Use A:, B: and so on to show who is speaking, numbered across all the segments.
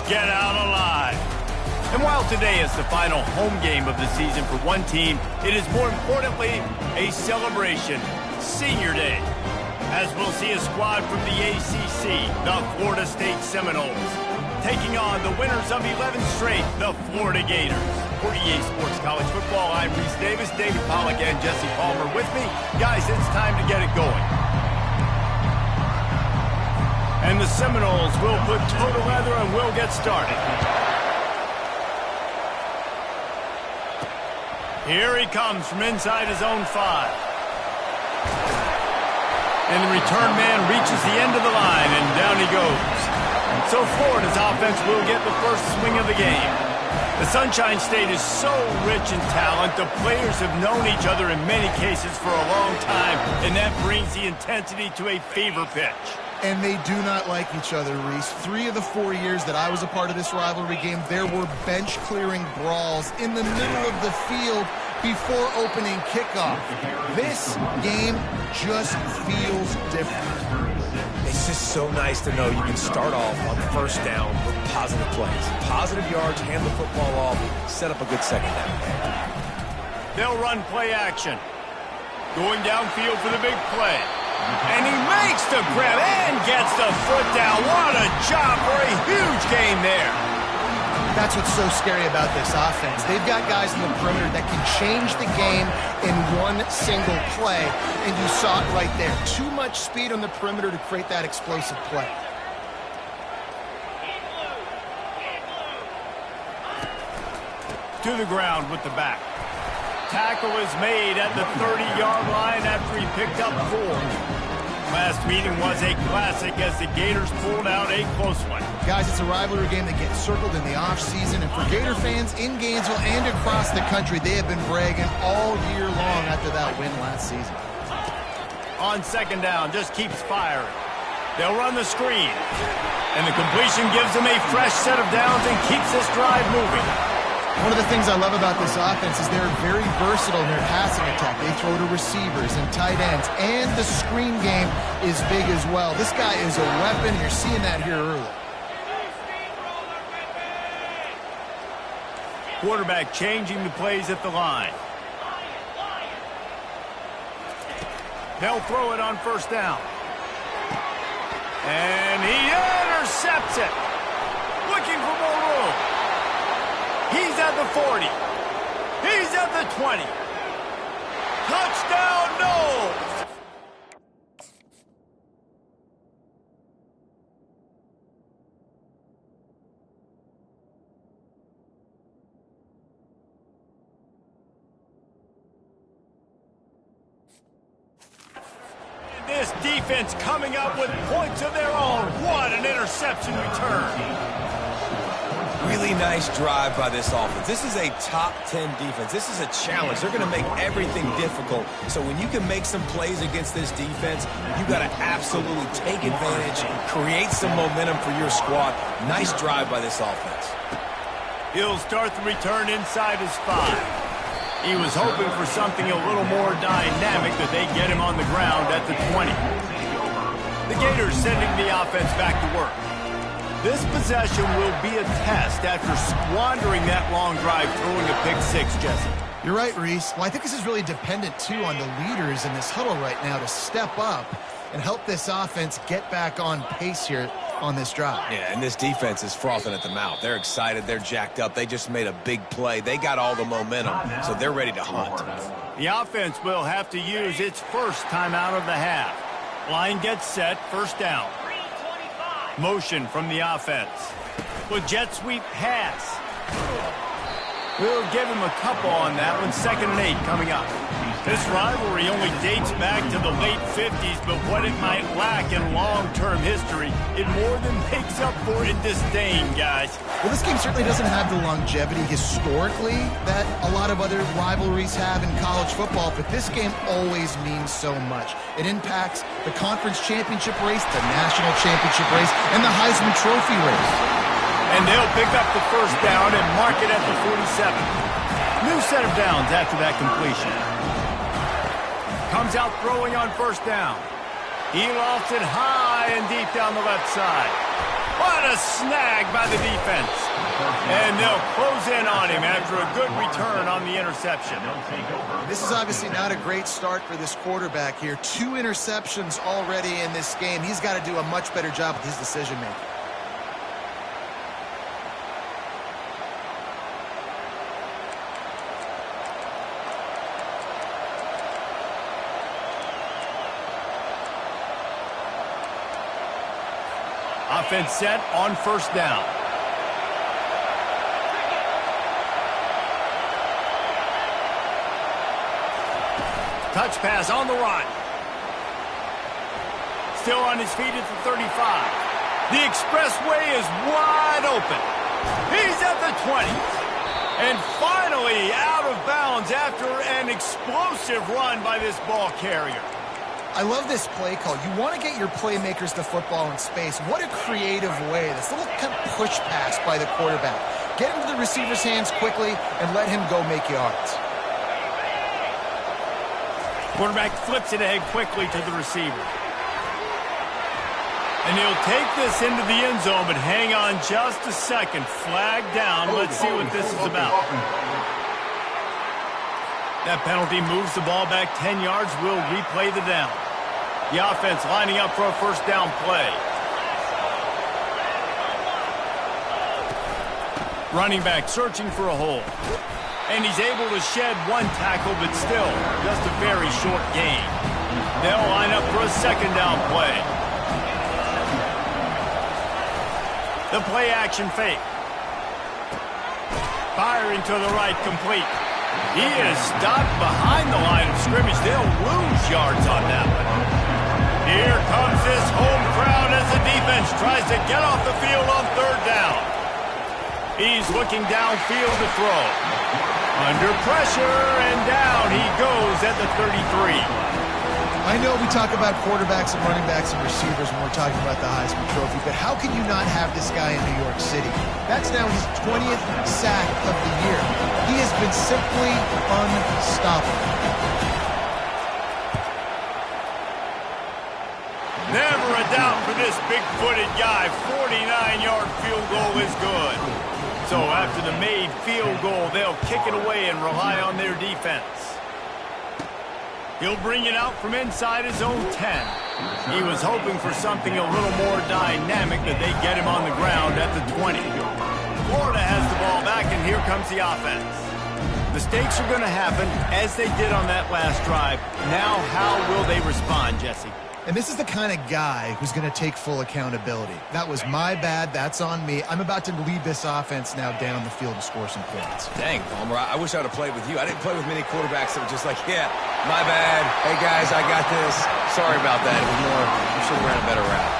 A: Gators get out alive. And while today is the final home game of the season for one team, it is more importantly a celebration, Senior Day, as we'll see a squad from the ACC, the Florida State Seminoles, taking on the winners of 11 straight, the Florida Gators. For EA Sports College Football, I'm Reese Davis, David Pollack, and Jesse Palmer with me. Guys, it's time to get it going. And the Seminoles will put toe to leather and will get started. Here he comes from inside his own 5. And the return man reaches the end of the line, and down he goes. So Florida's offense will get the first swing of the game. The Sunshine State is so rich in talent. The players have known each other in many cases for a long time, and that brings the intensity to a fever pitch.
B: And they do not like each other, Reese. 3 of the 4 years that I was a part of this rivalry game, there were bench-clearing brawls in the middle of the field before opening kickoff. This game just feels different.
C: It's just so nice to know you can start off on first down with positive plays. Positive yards, hand the football off, set up a good second down.
A: They'll run play action. Going downfield for the big play. And he makes the grab and gets the foot down. What a job for a huge gain there.
B: That's what's so scary about this offense. They've got guys in the perimeter that can change the game in one single play. And you saw it right there. Too much speed on the perimeter to create that explosive play.
A: To the ground with the back. Tackle is made at the 30-yard line after he picked up 4. Last meeting was a classic as the Gators pulled out a close one.
B: Guys, it's a rivalry game that gets circled in the offseason, and for Gator fans in Gainesville and across the country, they have been bragging all year long after that win last season.
A: On second down, just keeps firing. They'll run the screen, and the completion gives them a fresh set of downs and keeps this drive moving.
B: One of the things I love about this offense is they're very versatile in their passing attack. They throw to receivers and tight ends, and the screen game is big as well. This guy is a weapon. You're seeing that here early.
A: Quarterback changing the plays at the line. They'll throw it on first down. And he intercepts it. Looking for more room. He's at the 40. He's at the 20. Touchdown, Noles! This defense coming up with points of their own. What an interception return.
C: Really nice drive by this offense. This is a top 10 defense. This is a challenge. They're going to make everything difficult. So when you can make some plays against this defense, you got to absolutely take advantage, create some momentum for your squad. Nice drive by this offense.
A: He'll start the return inside his 5. He was hoping for something a little more dynamic that they get him on the ground at the 20. The Gators sending the offense back to work. This possession will be a test after squandering that long drive throwing a pick-6, Jesse.
B: You're right, Reese. Well, I think this is really dependent, too, on the leaders in this huddle right now to step up and help this offense get back on pace here on this drive.
C: Yeah, and this defense is frothing at the mouth. They're excited. They're jacked up. They just made a big play. They got all the momentum, so they're ready to hunt.
A: The offense will have to use its first timeout of the half. Line gets set, first down. Motion from the offense. With jet sweep pass. We'll give him a couple on that one. 2nd and 8 coming up. This rivalry only dates back to the late 50s, but what it might lack in long-term history, it more than makes up for in disdain, guys.
B: Well, this game certainly doesn't have the longevity historically that a lot of other rivalries have in college football, but this game always means so much. It impacts the conference championship race, the national championship race, and the Heisman Trophy race.
A: And they'll pick up the first down and mark it at the 47. New set of downs after that completion. Comes out throwing on first down. He lofts it high and deep down the left side. What a snag by the defense. And they'll close in on him after a good return on the interception.
B: This is obviously not a great start for this quarterback here. 2 interceptions already in this game. He's got to do a much better job with his decision-making.
A: Offense set on first down. Touch pass on the run. Still on his feet at the 35. The expressway is wide open. He's at the 20. And finally out of bounds after an explosive run by this ball carrier.
B: I love this play call. You want to get your playmakers the football in space. What a creative way. This little kind of push pass by the quarterback. Get into the receiver's hands quickly and let him go make yards.
A: Quarterback flips it ahead quickly to the receiver. And he'll take this into the end zone, but hang on just a second. Flag down. Let's see what this is about. That penalty moves the ball back 10 yards. We'll replay the down. The offense lining up for a first down play. Running back searching for a hole. And he's able to shed 1 tackle, but still just a very short gain. They'll line up for a second down play. The play action fake. Firing to the right, complete. He is stopped behind the line of scrimmage. They'll lose yards on that one. Here comes this home crowd as the defense tries to get off the field on third down. He's looking downfield to throw. Under pressure, and down he goes at the 33.
B: I know we talk about quarterbacks and running backs and receivers when we're talking about the Heisman Trophy, but how can you not have this guy in New York City? That's now his 20th sack of the year. He has been simply unstoppable.
A: Never a doubt for this big-footed guy. 49-yard field goal is good. So after the made field goal, they'll kick it away and rely on their defense. He'll bring it out from inside his own 10. He was hoping for something a little more dynamic, that they get him on the ground at the 20. Florida has the ball back, and here comes the offense. Mistakes are going to happen, as they did on that last drive. Now, how will they respond, Jesse?
B: And this is the kind of guy who's going to take full accountability. That was my bad. That's on me. I'm about to lead this offense now down the field to score some points.
C: Dang, Palmer, I wish I would have played with you. I didn't play with many quarterbacks that were just like, yeah, my bad. Hey, guys, I got this. Sorry about that. It was more, we should have ran a better route.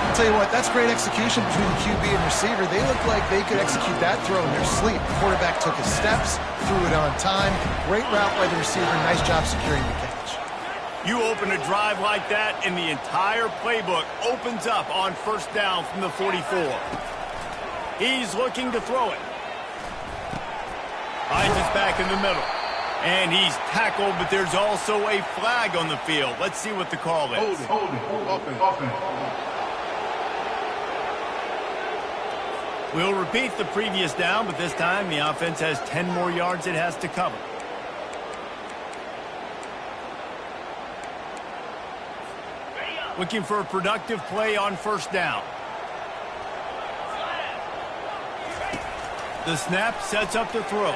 B: I'll tell you what, that's great execution between QB and receiver. They look like they could execute that throw in their sleep. The quarterback took his steps, threw it on time. Great route by the receiver. Nice job securing the catch.
A: You open a drive like that, and the entire playbook opens up on first down from the 44. He's looking to throw it. Finds his back in the middle. And he's tackled, but there's also a flag on the field. Let's see what the call is.
D: Hold it. Open.
A: We'll repeat the previous down, but this time the offense has 10 more yards it has to cover. Looking for a productive play on first down. The snap sets up the throw.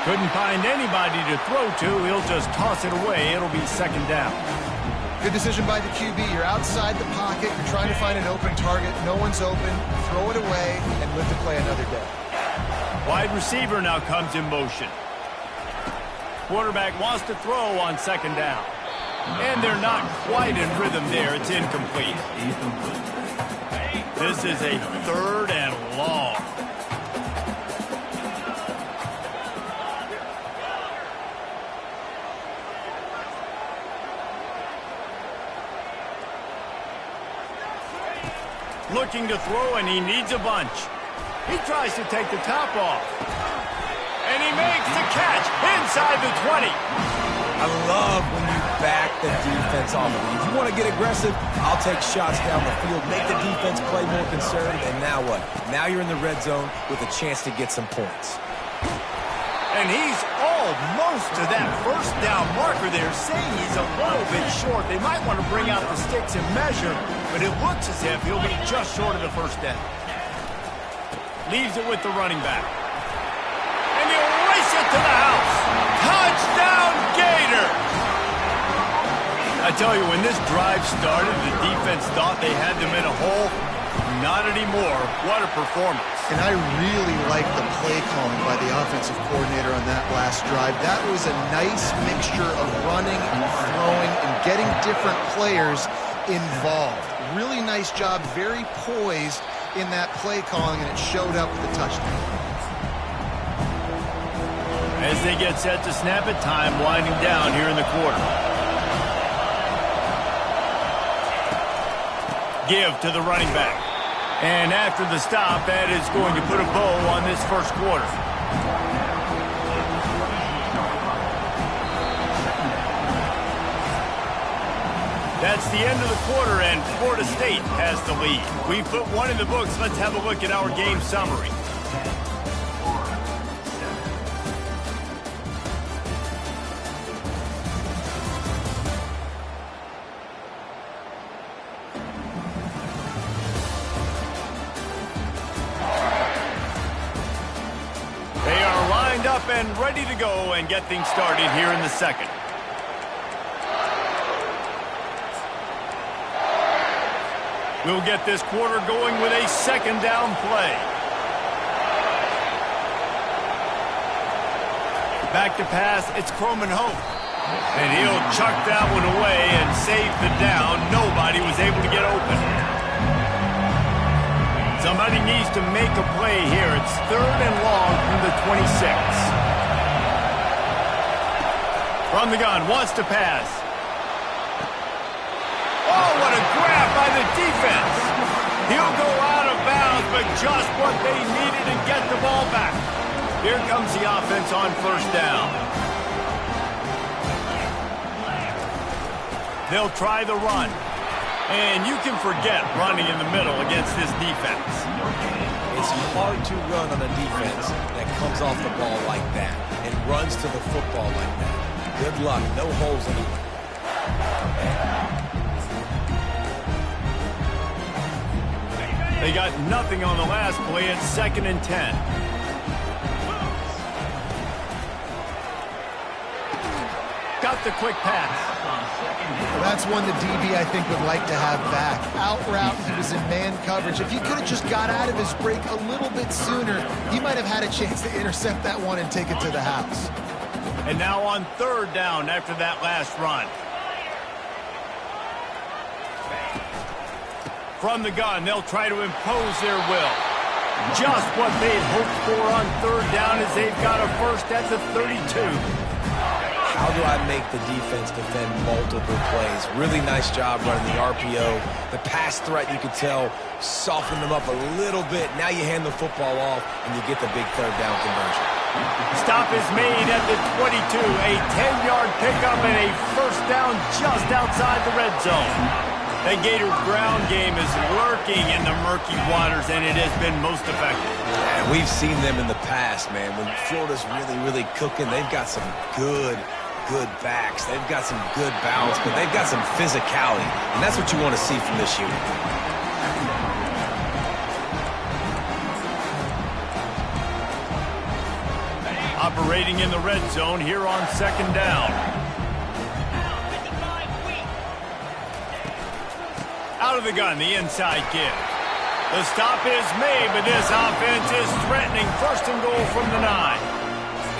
A: Couldn't find anybody to throw to. He'll just toss it away. It'll be second down.
B: Good decision by the QB. You're outside the pocket. You're trying to find an open target. No one's open. Throw it away and live to play another day.
A: Wide receiver now comes in motion. Quarterback wants to throw on second down. And they're not quite in rhythm there. It's incomplete. This is a third and long. Looking to throw, and he needs a bunch. He tries to take the top off. And he makes the catch inside the 20.
C: I love when you back the defense off of you. If you want to get aggressive, I'll take shots down the field, make the defense play more conservative, and now what? Now you're in the red zone with a chance to get some points.
A: And he's almost to that first down marker there, saying he's a little bit short. They might want to bring out the sticks and measure, but it looks as if he'll be just short of the first down. Leaves it with the running back. And he'll race it to the house. Touchdown, Gators! I tell you, when this drive started, the defense thought they had them in a hole. Not anymore. What a performance.
B: And I really like the play calling by the offensive coordinator on that last drive. That was a nice mixture of running and throwing and getting different players involved. Really nice job, very poised in that play calling, and it showed up with a touchdown.
A: As they get set to snap it, time winding down here in the quarter. Give to the running back. And after the stop, that is going to put a bow on this first quarter. That's the end of the quarter, and Florida State has the lead. We put one in the books. Let's have a look at our game summary. Up and ready to go and get things started here in the second. We'll get this quarter going with a second down play. Back to pass, it's Croman Hope. And he'll chuck that one away and save the down. Nobody was able to get open. Somebody needs to make a play here. It's 3rd and long from the 26. From the gun, wants to pass. Oh, what a grab by the defense. He'll go out of bounds, but just what they needed to get the ball back. Here comes the offense on first down. They'll try the run. And you can forget running in the middle against this defense.
C: It's hard to run on a defense that comes off the ball like that and runs to the football like that. Good luck. No holes anywhere.
A: They got nothing on the last play. It's 2nd and 10. Got the quick pass.
B: That's one the DB, I think, would like to have back. Out route, he was in man coverage. If he could have just got out of his break a little bit sooner, he might have had a chance to intercept that one and take it to the house.
A: And now on 3rd down after that last run. From the gun, they'll try to impose their will. Just what they'd hoped for on 3rd down as they've got a first at the 32.
C: How do I make the defense defend multiple plays? Really nice job running the RPO. The pass threat, you could tell, softened them up a little bit. Now you hand the football off, and you get the big 3rd down conversion.
A: Stop is made at the 22. A 10-yard pickup and a first down just outside the red zone. The Gators ground game is lurking in the murky waters, and it has been most effective.
C: And we've seen them in the past, man. When Florida's really cooking, they've got some good backs. They've got some good balance, but they've got some physicality, and that's what you want to see from this unit.
A: Operating in the red zone here on 2nd down. Out of the gun, the inside give. The stop is made, but this offense is threatening 1st and goal from the 9.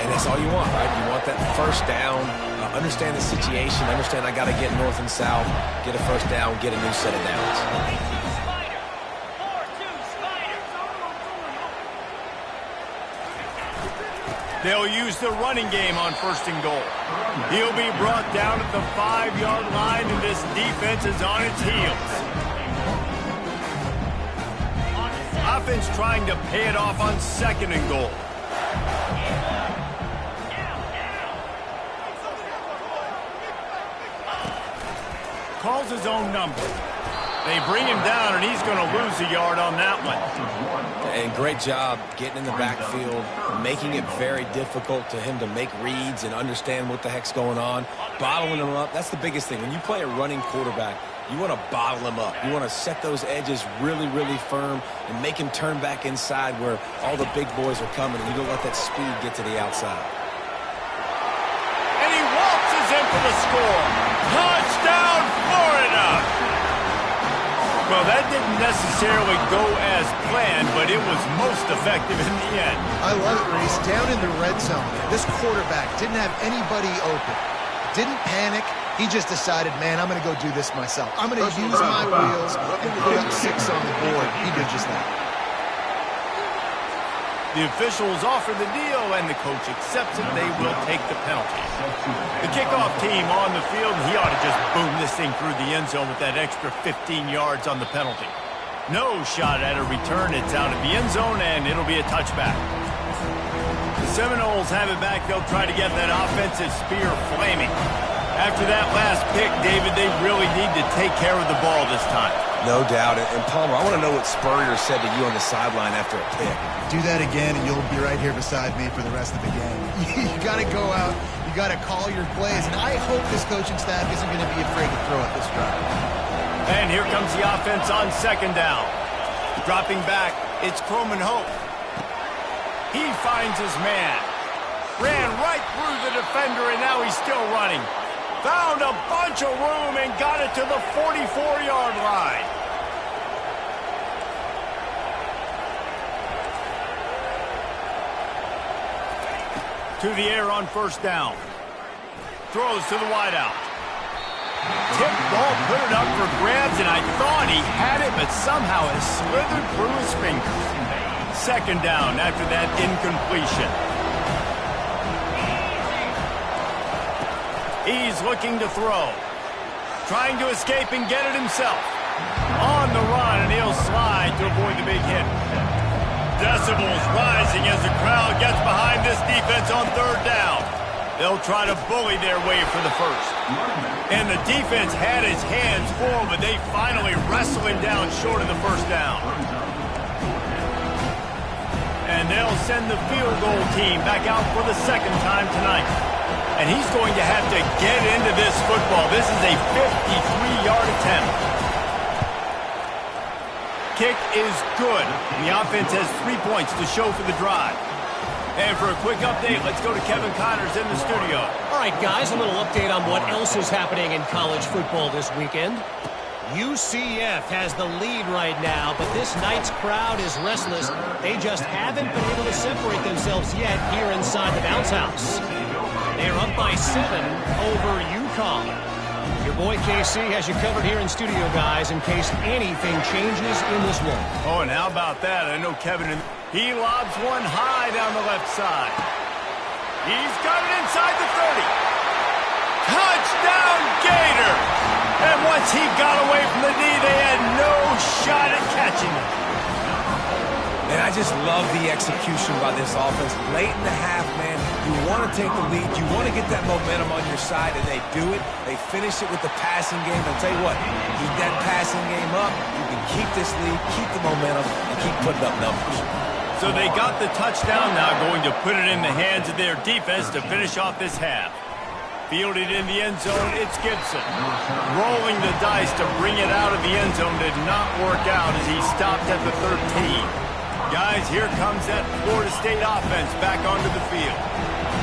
C: And that's all you want, right? You want that first down, understand the situation, understand I got to get north and south, get a first down, get a new set of downs.
A: They'll use the running game on 1st and goal. He'll be brought down at the 5-yard line, and this defense is on its heels. Offense trying to pay it off on 2nd and goal. calls his own number. They bring him down, and he's going to lose a yard on that one.
C: And great job getting in the backfield, making it very difficult to him to make reads and understand what the heck's going on, bottling him up. That's the biggest thing. When you play a running quarterback, you want to bottle him up. You want to set those edges really, really firm and make him turn back inside where all the big boys are coming, and you don't let that speed get to the outside.
A: And he waltzes in for the score. Touchdown, Florida! Well, that didn't necessarily go as planned, but it was most effective in the end.
B: I love it, Reese. Down in the red zone, this quarterback didn't have anybody open. Didn't panic. He just decided, man, I'm going to go do this myself. I'm going to use my wheels and put up 6 on the board. He did just that.
A: The officials offer the deal, and the coach accepts it. They will take the penalty. The kickoff team on the field, and he ought to just boom this thing through the end zone with that extra 15 yards on the penalty. No shot at a return. It's out of the end zone, and it'll be a touchback. The Seminoles have it back. They'll try to get that offensive spear flaming. After that last pick, David, they really need to take care of the ball this time.
C: No doubt. And Palmer, I want to know what Spurrier said to you on the sideline after a pick.
B: Do that again, and you'll be right here beside me for the rest of the game. You got to go out. You got to call your plays, and I hope this coaching staff isn't going to be afraid to throw it this drive.
A: And here comes the offense on second down. Dropping back, it's Croman Hope. He finds his man. Ran right through the defender, and now he's still running. Found a bunch of room and got it to the 44-yard line. To the air on first down. Throws to the wideout. Tip ball, put it up for grabs, and I thought he had it, but somehow it slithered through his fingers. Second down after that incompletion. He's looking to throw. Trying to escape and get it himself. On the run, and he'll slide to avoid the big hit. Decibels rising as the crowd gets behind this defense on third down. They'll try to bully their way for the first. And the defense had his hands full, but they finally wrestle him down short of the first down. And they'll send the field goal team back out for the second time tonight. And he's going to have to get into this football. This is a 53-yard attempt. Kick is good. The offense has 3 points to show for the drive. And for a quick update, let's go to Kevin Connors in the studio.
D: All right, guys, a little update on what else is happening in college football this weekend. UCF has the lead right now, but this night's crowd is restless. They just haven't been able to separate themselves yet here inside the bounce house. They're up by 7 over UConn. Your boy KC has you covered here in studio, guys, in case anything changes in this one.
A: Oh, and how about that? I know Kevin, he lobs one high down the left side. He's got it inside the 30. Touchdown, Gator! And once he got away from the knee, they had no shot at catching him.
C: And I just love the execution by this offense. Late in the half, man, you want to take the lead. You want to get that momentum on your side, and they do it. They finish it with the passing game. I'll tell you what, keep that passing game up. You can keep this lead, keep the momentum, and keep putting up numbers.
A: So they got the touchdown, now going to put it in the hands of their defense to finish off this half. Fielded in the end zone, it's Gibson. Rolling the dice to bring it out of the end zone did not work out as he stopped at the 13. Guys, here comes that Florida State offense back onto the field.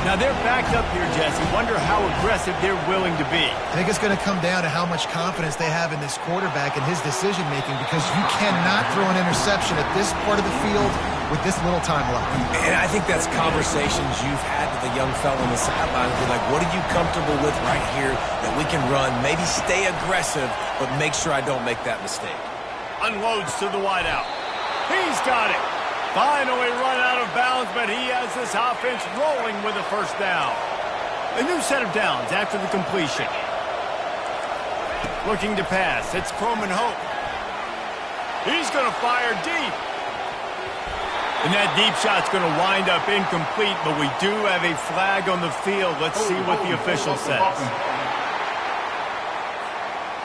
A: Now they're backed up here, Jesse. Wonder how aggressive they're willing to be.
B: I think it's going to come down to how much confidence they have in this quarterback and his decision-making, because you cannot throw an interception at this part of the field with this little time left.
C: And I think that's conversations you've had with the young fella on the sideline. Be like, what are you comfortable with right here that we can run? Maybe stay aggressive, but make sure I don't make that mistake.
A: Unloads to the wideout. He's got it. Finally run out of bounds, but he has this offense rolling with a first down. A new set of downs after the completion. Looking to pass. It's Croman Hope. He's going to fire deep. And that deep shot's going to wind up incomplete, but we do have a flag on the field. Let's see what the official says.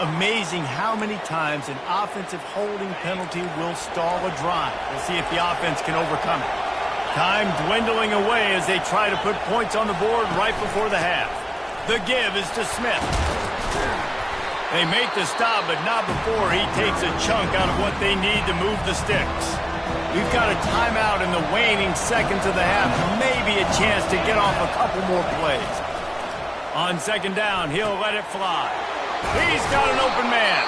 A: Amazing how many times an offensive holding penalty will stall a drive. We'll see if the offense can overcome it. Time dwindling away as they try to put points on the board right before the half. The give is to Smith. They make the stop, but not before he takes a chunk out of what they need to move the sticks. We've got a timeout in the waning seconds of the half. Maybe a chance to get off a couple more plays. On second down, he'll let it fly. He's got an open man.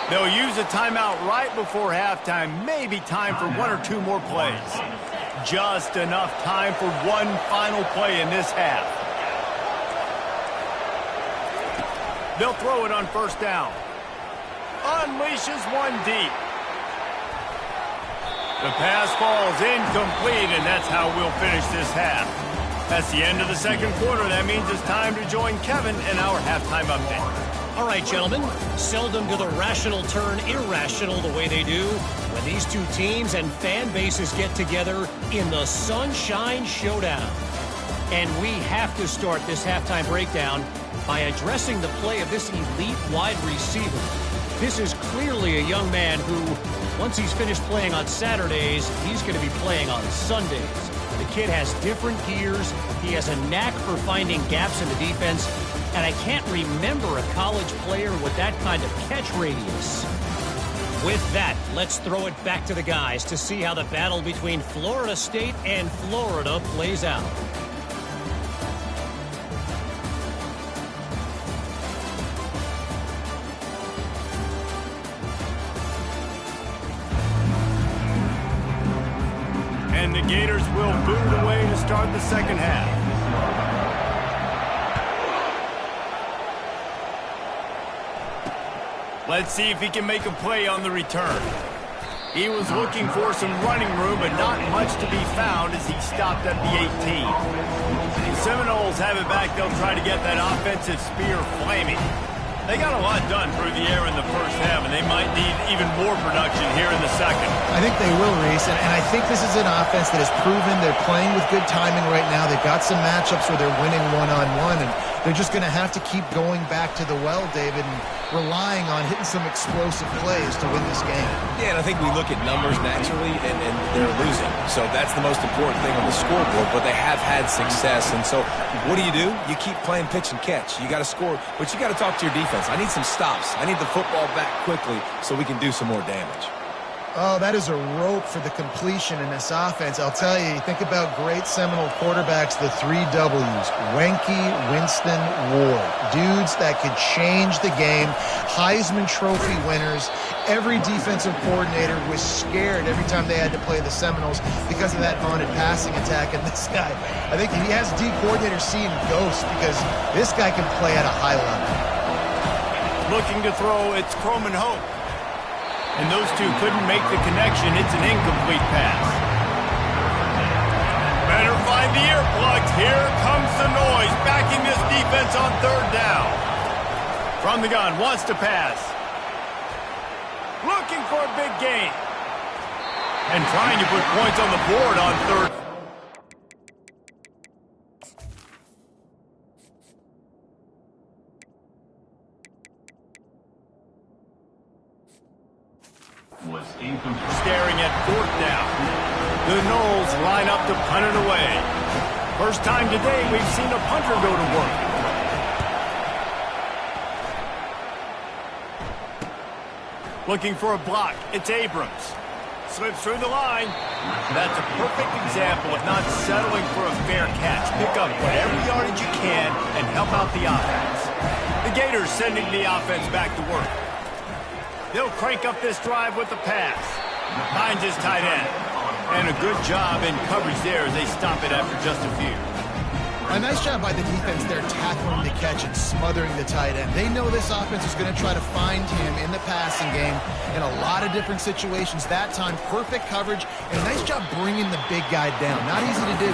A: They'll use a timeout right before halftime. Maybe time for one or two more plays. Just enough time for one final play in this half. They'll throw it on first down. Unleashes one deep. The pass falls incomplete, and that's how we'll finish this half. That's the end of the second quarter. That means it's time to join Kevin in our halftime update.
D: All right, gentlemen. Seldom do the rational turn irrational the way they do when these two teams and fan bases get together in the Sunshine Showdown. And we have to start this halftime breakdown by addressing the play of this elite wide receiver. This is clearly a young man who, once he's finished playing on Saturdays, he's going to be playing on Sundays. The kid has different gears. He has a knack for finding gaps in the defense. And I can't remember a college player with that kind of catch radius. With that, let's throw it back to the guys to see how the battle between Florida State and Florida plays out.
A: And the Gators will boot away to start the second half. Let's see if he can make a play on the return. He was looking for some running room, but not much to be found as he stopped at the 18. The Seminoles have it back. They'll try to get that offensive spear flaming. They got a lot done through the air in the first half, and they might need even more production here in the second.
B: I think they will, Reese, and I think this is an offense that has proven they're playing with good timing right now. They've got some matchups where they're winning one-on-one, and they're just going to have to keep going back to the well, David, and relying on hitting some explosive plays to win this game.
C: Yeah, and I think we look at numbers naturally, and they're losing. So that's the most important thing on the scoreboard, but they have had success. And so what do? You keep playing pitch and catch. You got to score, but you got to talk to your defense. I need some stops. I need the football back quickly so we can do some more damage.
B: Oh, that is a rope for the completion in this offense. I'll tell you, think about great Seminole quarterbacks, the 3 W's. Wenke, Winston, Ward. Dudes that could change the game. Heisman Trophy winners. Every defensive coordinator was scared every time they had to play the Seminoles because of that haunted passing attack. And this guy, I think he has D coordinators seeing ghosts because this guy can play at a high level.
A: Looking to throw, it's Croman Hope. And those two couldn't make the connection. It's an incomplete pass. Better find the earplugs. Here comes the noise. Backing this defense on third down. From the gun, wants to pass. Looking for a big gain. And trying to put points on the board on third. Staring at fourth down. The Noles line up to punt it away. First time today we've seen a punter go to work. Looking for a block. It's Abrams. Slips through the line. That's a perfect example of not settling for a fair catch. Pick up whatever yardage you can and help out the offense. The Gators sending the offense back to work. They'll crank up this drive with the pass. Finds his tight end. And a good job in coverage there as they stop it after just a few.
B: A nice job by the defense there tackling the catch and smothering the tight end. They know this offense is going to try to find him in the passing game in a lot of different situations. That time, perfect coverage and a nice job bringing the big guy down. Not easy to do.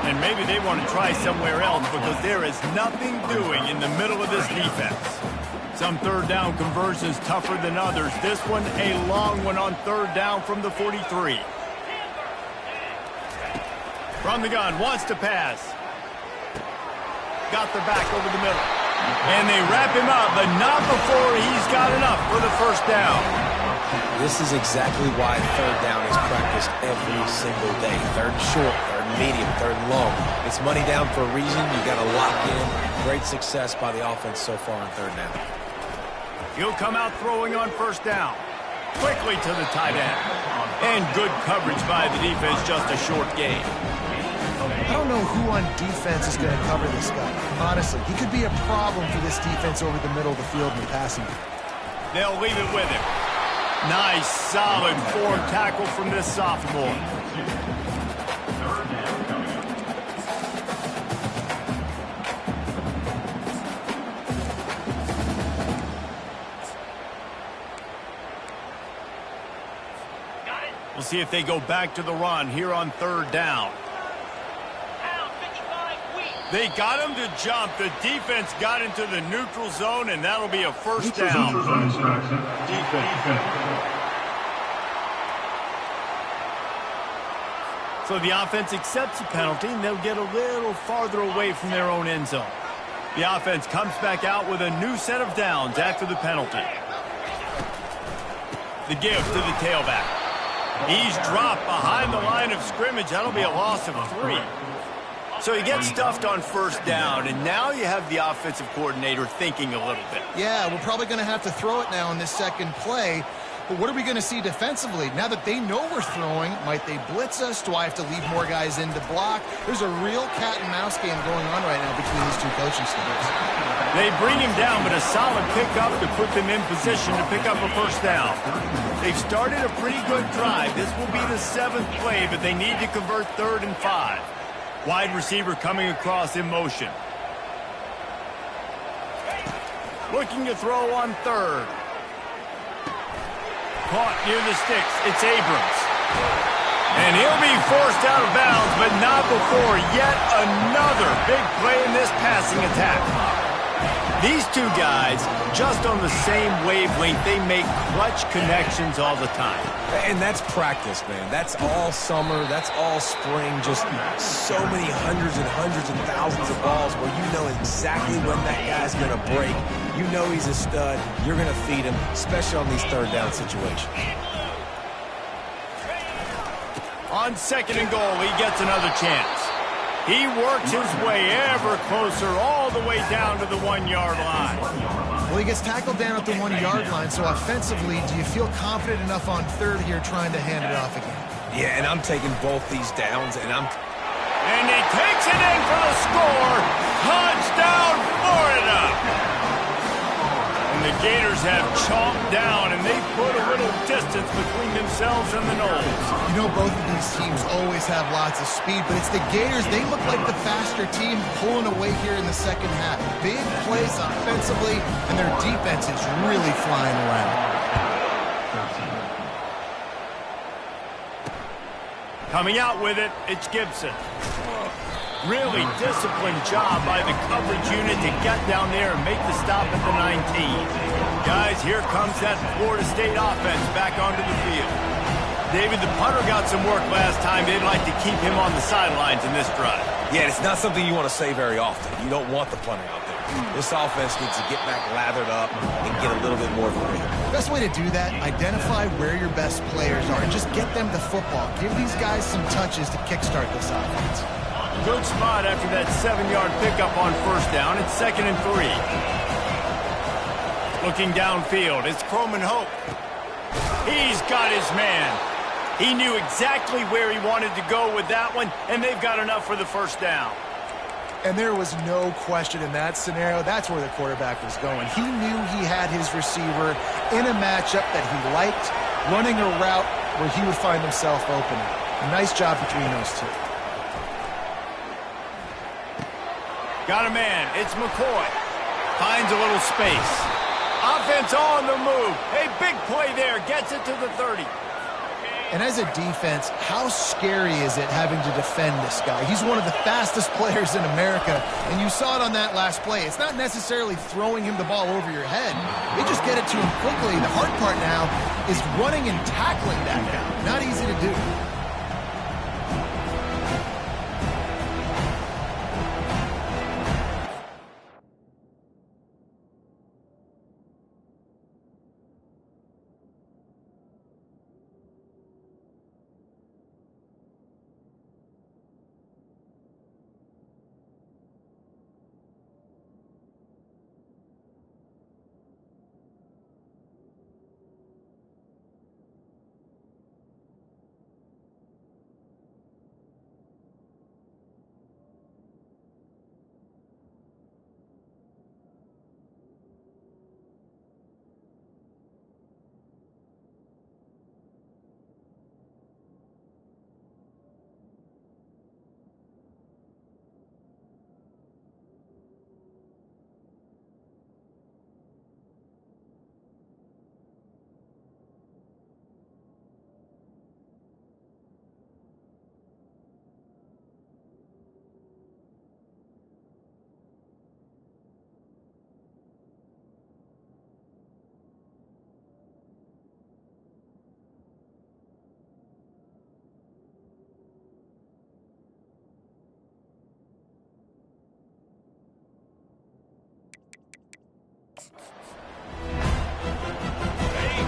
A: And maybe they want to try somewhere else because there is nothing doing in the middle of this defense. Some third down conversions tougher than others. This one, a long one on third down from the 43. From the gun, wants to pass. Got the back over the middle. And they wrap him up, but not before he's got enough for the first down.
C: This is exactly why third down is practiced every single day. Third and short, third and medium, third and long. It's money down for a reason. You got to lock in. Great success by the offense so far on third down.
A: He'll come out throwing on first down. Quickly to the tight end. And good coverage by the defense, just a short gain.
B: I don't know who on defense is going to cover this guy. Honestly, he could be a problem for this defense over the middle of the field in the passing.
A: They'll leave it with him. Nice, solid form tackle from this sophomore. We'll see if they go back to the run here on third down. They got him to jump. The defense got into the neutral zone, and that'll be a first down. So the offense accepts the penalty, and they'll get a little farther away from their own end zone. The offense comes back out with a new set of downs after the penalty. The give to the tailback. He's dropped behind the line of scrimmage. That'll be a loss of 3. So he gets stuffed on first down, and now you have the offensive coordinator thinking a little bit.
B: Yeah, we're probably going to have to throw it now in this second play. But what are we going to see defensively? Now that they know we're throwing, might they blitz us? Do I have to leave more guys in to block? There's a real cat and mouse game going on right now between these two coaching staffs.
A: They bring him down, but a solid pickup to put them in position to pick up a first down. They've started a pretty good drive. This will be the 7th play, but they need to convert 3rd and 5. Wide receiver coming across in motion. Looking to throw on 3rd. Caught near the sticks. It's Abrams. And he'll be forced out of bounds, but not before yet another big play in this passing attack. These two guys, just on the same wavelength, they make clutch connections all the time.
C: And that's practice, man. That's all summer. That's all spring. Just so many hundreds and thousands of balls where you know exactly when that guy's going to break. You know he's a stud. You're going to feed him, especially on these third down situations.
A: On 2nd and goal, he gets another chance. He works his way ever closer all the way down to the 1-yard line.
B: Well, he gets tackled down at the 1-yard line, so offensively, do you feel confident enough on 3rd here trying to hand it off again?
C: Yeah, and I'm taking both these downs, and
A: he takes it in for the score. Touchdown, Florida! And the Gators have chomped down, and they've put a little distance between themselves and the Noles.
B: You know, both of these teams always have lots of speed, but it's the Gators. They look like the faster team pulling away here in the second half. Big plays offensively, and their defense is really flying around.
A: Coming out with it, it's Gibson. Really disciplined job by the coverage unit to get down there and make the stop at the 19. Guys, here comes that Florida State offense back onto the field. David, the punter got some work last time. They'd like to keep him on the sidelines in this drive.
C: yeah, it's not something you want to say very often. You don't want the punter out there. This offense needs to get back lathered up and get a little bit more of a rhythm.
B: Best way to do that, identify where your best players are and just get them the football. Give these guys some touches to kickstart this offense.
A: Good spot after that 7-yard pickup on first down. It's 2nd and 3. Looking downfield, it's Croman Hope. He's got his man. He knew exactly where he wanted to go with that one, and they've got enough for the first down.
B: And there was no question in that scenario. That's where the quarterback was going. He knew he had his receiver in a matchup that he liked, running a route where he would find himself open. Nice job between those two.
A: Got a man. It's McCoy. Finds a little space. Offense on the move. A big play there. Gets it to the 30.
B: And as a defense, how scary is it having to defend this guy? He's one of the fastest players in America, and you saw it on that last play. It's not necessarily throwing him the ball over your head. They just get it to him quickly. The hard part now is running and tackling that guy. Not easy to do.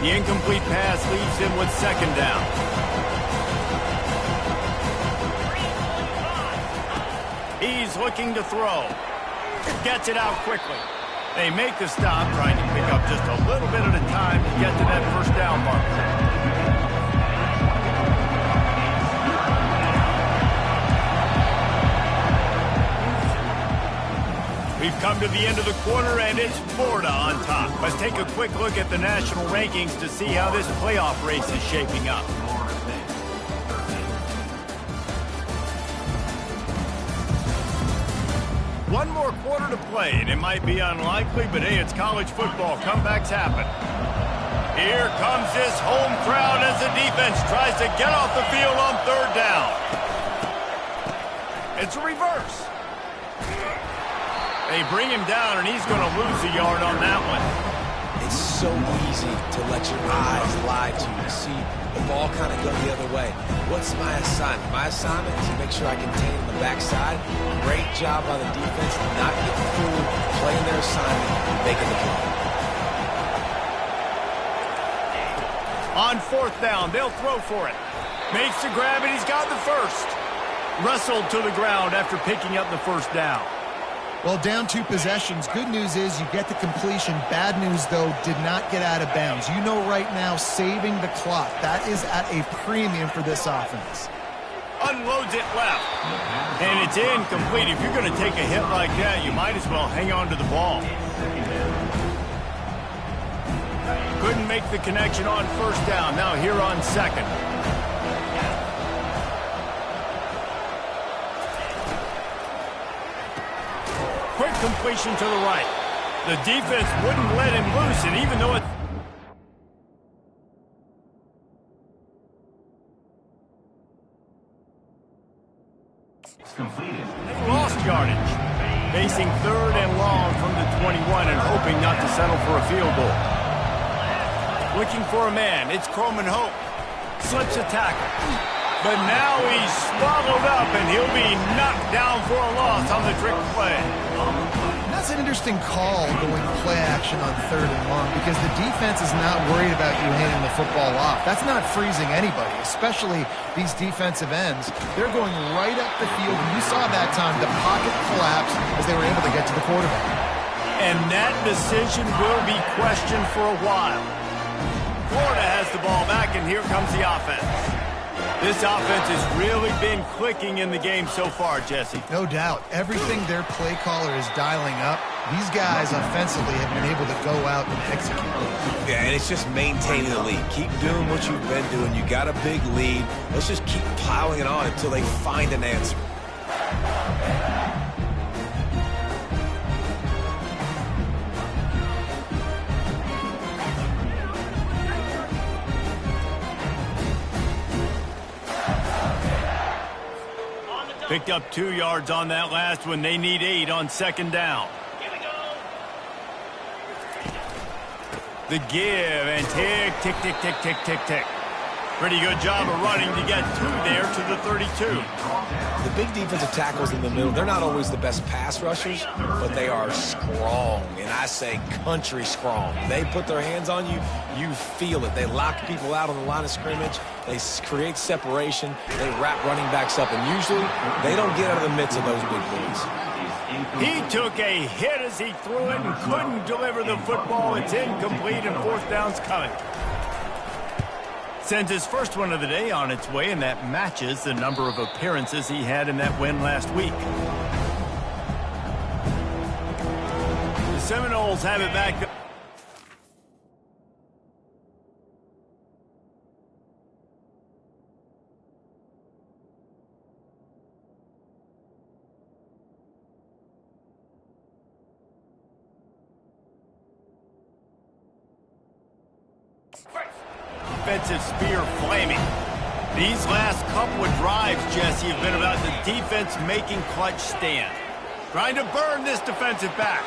A: The incomplete pass leaves him with second down. He's looking to throw. Gets it out quickly. They make the stop, trying to pick up just a little bit at a time to get to that first down marker. We've come to the end of the quarter, and it's Florida on top. Let's take a quick look at the national rankings to see how this playoff race is shaping up. One more quarter to play, and it might be unlikely, but hey, it's college football. Comebacks happen. Here comes this home crowd as the defense tries to get off the field on third down. It's a reverse. They bring him down, and he's going to lose a yard on that one.
C: It's so easy to let your eyes lie to you. See the ball kind of go the other way. What's my assignment? My assignment is to make sure I contain the backside. Great job by the defense, not get fooled, playing their assignment, and making the play.
A: On fourth down, they'll throw for it. Makes the grab, and he's got the first. Wrestled to the ground after picking up the first down.
B: Well, down 2 possessions. Good news is you get the completion. Bad news, though, did not get out of bounds. You know right now, saving the clock. That is at a premium for this offense.
A: Unloads it left. And it's incomplete. If you're going to take a hit like that, you might as well hang on to the ball. Couldn't make the connection on first down. Now here on second. Quick completion to the right. The defense wouldn't let him loose, and even though it...
E: It's completed.
A: They lost yardage. Facing third and long from the 21 and hoping not to settle for a field goal. Looking for a man. It's Coleman Hope. Slips a tackle. But now he's swallowed up, and he'll be knocked down for a loss on the trick play.
B: That's an interesting call going play action on third and long because the defense is not worried about you handing the football off. That's not freezing anybody, especially these defensive ends. They're going right up the field, and you saw that time the pocket collapse as they were able to get to the quarterback.
A: And that decision will be questioned for a while. Florida has the ball back, and here comes the offense. This offense has really been clicking in the game so far, Jesse.
B: No doubt. Everything their play caller is dialing up, these guys offensively have been able to go out and execute.
C: Yeah, and it's just maintaining the lead. Keep doing what you've been doing. You got a big lead. Let's just keep piling it on until they find an answer.
A: Picked up 2 yards on that last one. They need 8 on second down.
E: Here we go.
A: The give and tick, tick, tick, tick, tick, tick, tick. Pretty good job of running to get 2 there to the 32.
C: The big defensive tackles in the middle, they're not always the best pass rushers, but they are strong, and I say country strong. They put their hands on you, you feel it. They lock people out on the line of scrimmage. They create separation. They wrap running backs up, and usually they don't get out of the midst of those big boys.
A: He took a hit as he threw it and couldn't deliver the football. It's incomplete, and fourth down's coming. Sends his first one of the day on its way, and that matches the number of appearances he had in that win last week. The Seminoles have it back. Defensive spear flaming. These last couple of drives, Jesse, have been about the defense making clutch stand. Trying to burn this defensive back.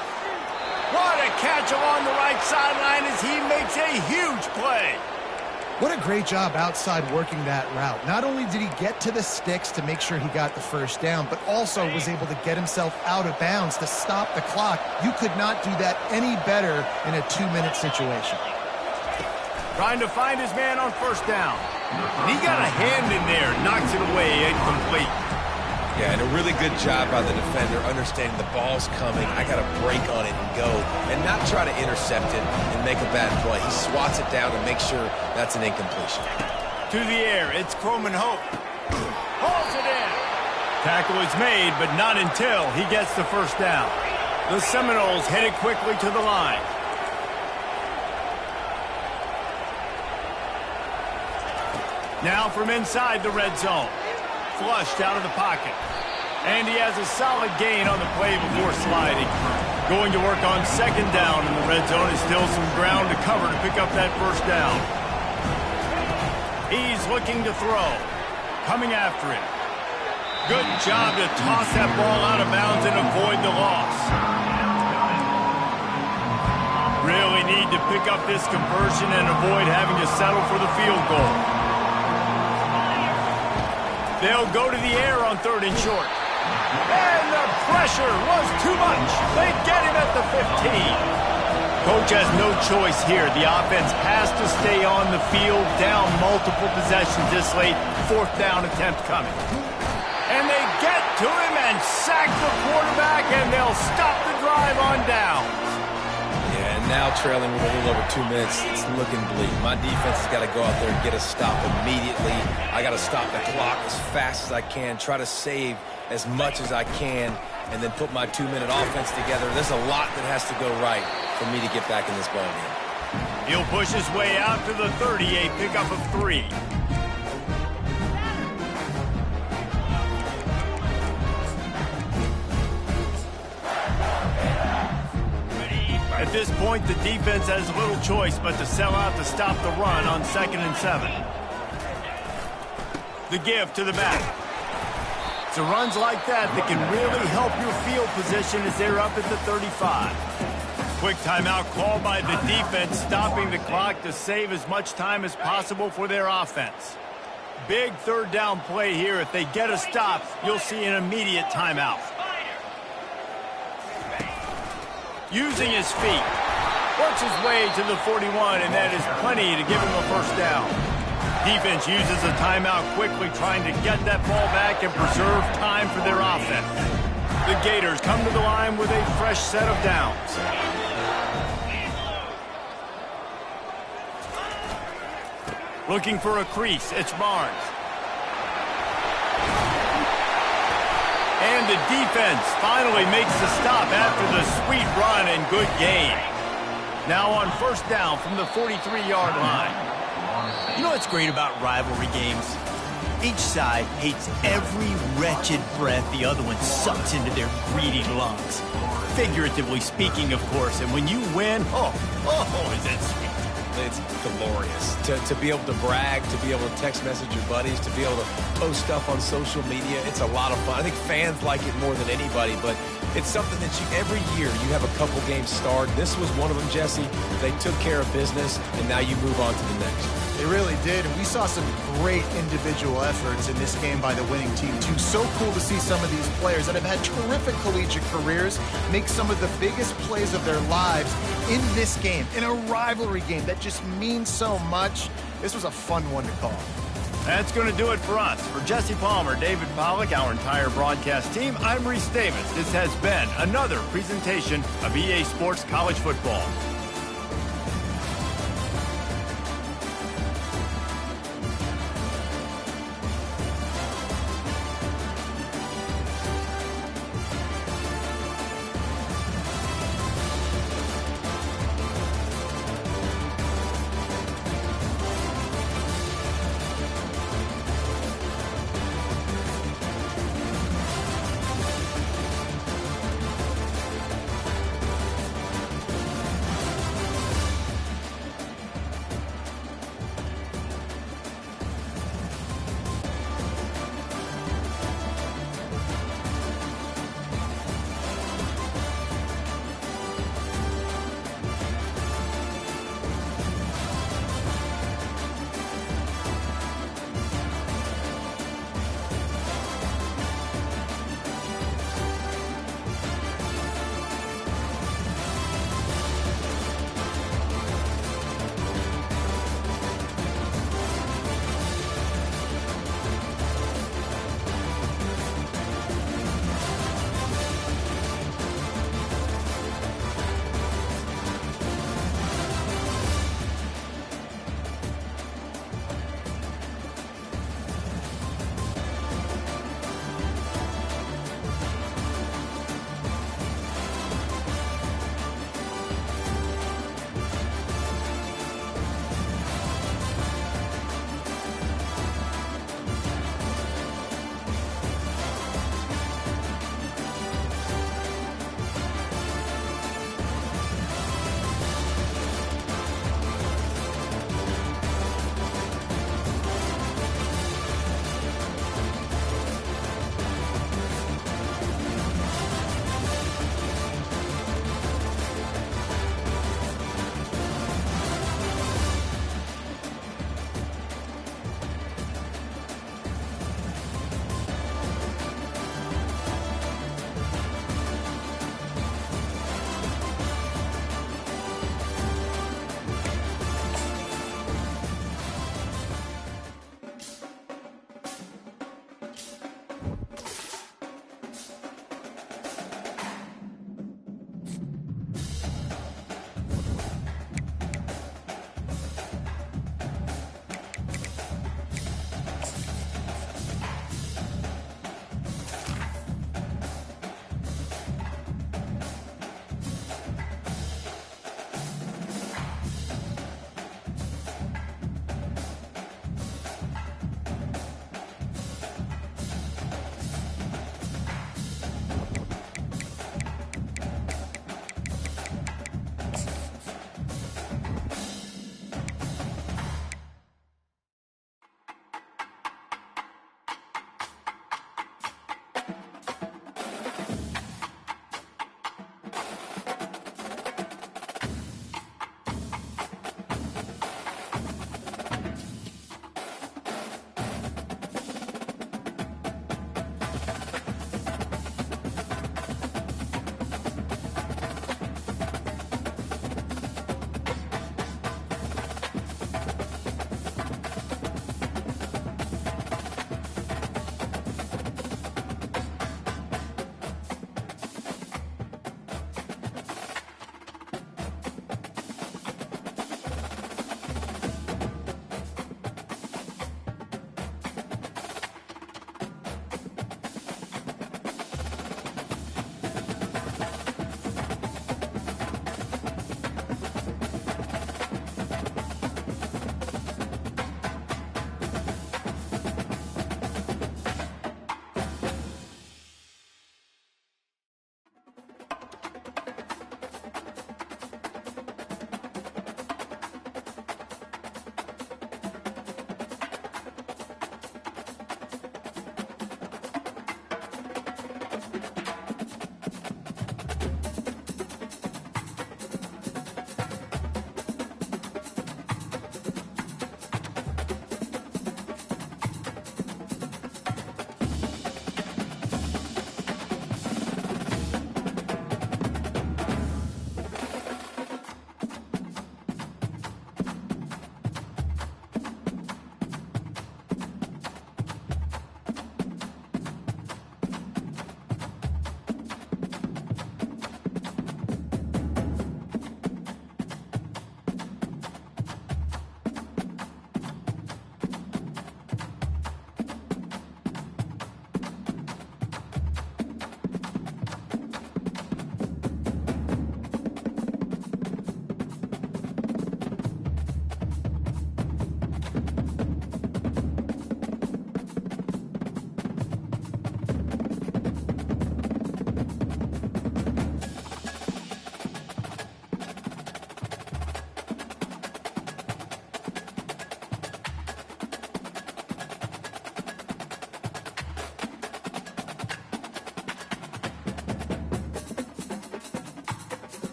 A: What a catch along the right sideline as he makes a huge play.
B: What a great job outside working that route. Not only did he get to the sticks to make sure he got the first down, but also was able to get himself out of bounds to stop the clock. You could not do that any better in a 2-minute situation.
A: Trying to find his man on first down. And he got a hand in there, knocks it away, incomplete.
C: Yeah, and a really good job by the defender understanding the ball's coming. I got to break on it and go and not try to intercept it and make a bad play. He swats it down and makes sure that's an incompletion.
A: To the air, it's Croman Hope. Hauls it in. Tackle is made, but not until he gets the first down. The Seminoles headed quickly to the line. Now from inside the red zone. Flushed out of the pocket. And he has a solid gain on the play before sliding. Going to work on second down in the red zone is still some ground to cover to pick up that first down. He's looking to throw. Coming after it. Good job to toss that ball out of bounds and avoid the loss. Really need to pick up this conversion and avoid having to settle for the field goal. They'll go to the air on 3rd and short. And the pressure was too much. They get him at the 15. Coach has no choice here. The offense has to stay on the field, down multiple possessions this late. 4th down attempt coming. And they get to him and sack the quarterback, and they'll stop the drive on down.
C: Yeah, and now trailing with a little over 2 minutes, it's looking bleak. My defense has got to go out there and get a stop immediately. I got to stop the clock as fast as I can, try to save as much as I can, and then put my 2-minute offense together. There's a lot that has to go right for me to get back in this ball game.
A: He'll push his way out to the 30, a pickup of 3. At this point, the defense has little choice but to sell out to stop the run on 2nd and 7. The give to the back. It's runs like that that can really help your field position as they're up at the 35. Quick timeout called by the defense, stopping the clock to save as much time as possible for their offense. Big 3rd down play here. If they get a stop, you'll see an immediate timeout. Using his feet. Works his way to the 41, and that is plenty to give him a first down. Defense uses a timeout quickly, trying to get that ball back and preserve time for their offense. The Gators come to the line with a fresh set of downs. Looking for a crease, it's Barnes. And the defense finally makes the stop after the sweet run and good gain. Now on first down from the 43-yard line.
F: You know what's great about rivalry games? Each side hates every wretched breath the other one sucks into their greedy lungs. Figuratively speaking, of course, and when you win, is it sweet.
C: It's glorious to be able to brag, to be able to text message your buddies, to be able to post stuff on social media. It's a lot of fun. I think fans like it more than anybody, but it's something that every year you have a couple games start. This was one of them, Jesse. They took care of business, and now you move on to the next.
B: They really did, and we saw some great individual efforts in this game by the winning team, too. So cool to see some of these players that have had terrific collegiate careers make some of the biggest plays of their lives in this game, in a rivalry game that just means so much. This was a fun one to call.
A: That's going to do it for us. For Jesse Palmer, David Pollack, our entire broadcast team, I'm Reese Davis. This has been another presentation of EA Sports College Football.